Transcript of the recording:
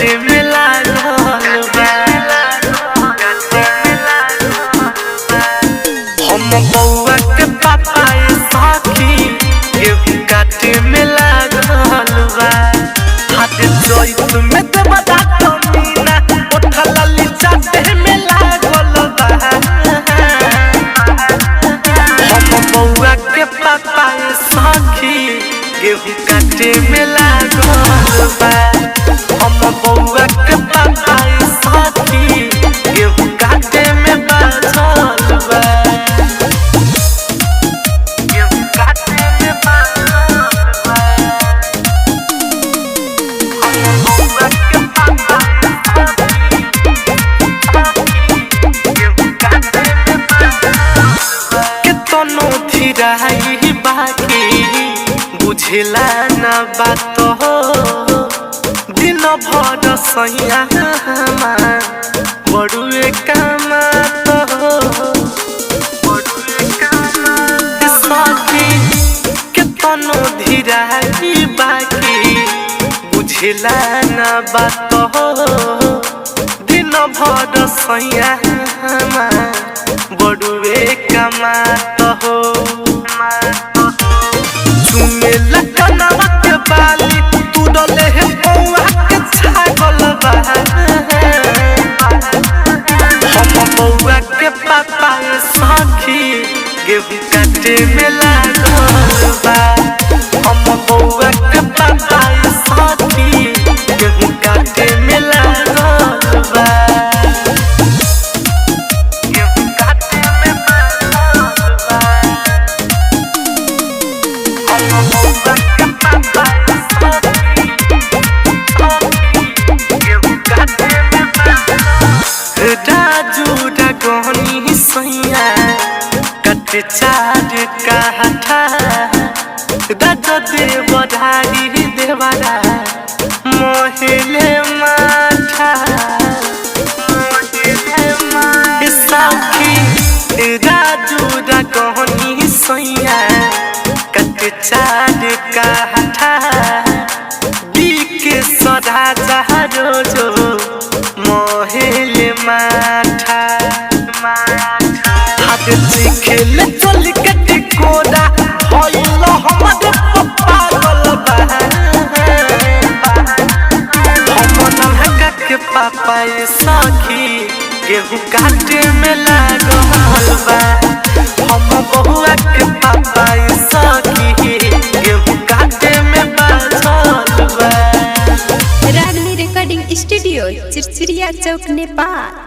काटे में लागल बा। हम बउआ के पापा सखी गेहूं काटे में लागल बा। हाथ जोइत में देबा मीना उठल ली चाटे में लागल बा। हम बउआ के पापा सखी गेहूं काटे में लागल बा। हम बउआ के पापा सखी गेहूं काटे में बाझल बा। गेहूं काटे में बाझल बा। हम बउआ के पापा गेहूं काटे में बाझल बा। केतनो थिराई बाकी बुझला ना बात हो। दिन भर सैया हमार बड़ुए कामत हो। सखी केतनो धीराई बाकी बुझला ना बात हो। दिन भर सैया हमार बड़ुए कामत हो। चुमे लकनवा के बाली तू डले है बउआ के छागल बा। हम बउआ के पापा सखी गेहूं काटे में लागल बा। हम बउआ के पापा सखी गेहूं काटे में लागल बा। गेहूं काटे में लागल बा। हम बउआ के पापा सखी गेहूं काटे में लागल। राजू डगनी सैया कटे चार काठा। दादा देवधारी देवरा मोहिले माथा। सखी राजू डगनी सैया कटे चार काठा। बीके सदा चारो जो मोहिले माथा। हाथ चिखेले चल के टिकोड़ा भइल हमर पप्पा गलबा। हम नलहका के पापा सखी गेहूं काटे में लागल बा। हम बउआ के पापा सखी गेहूं काटे में बाझल बा। रागनी रिकॉर्डिंग स्टूडियो चिरचिरिया चौक नेपाल।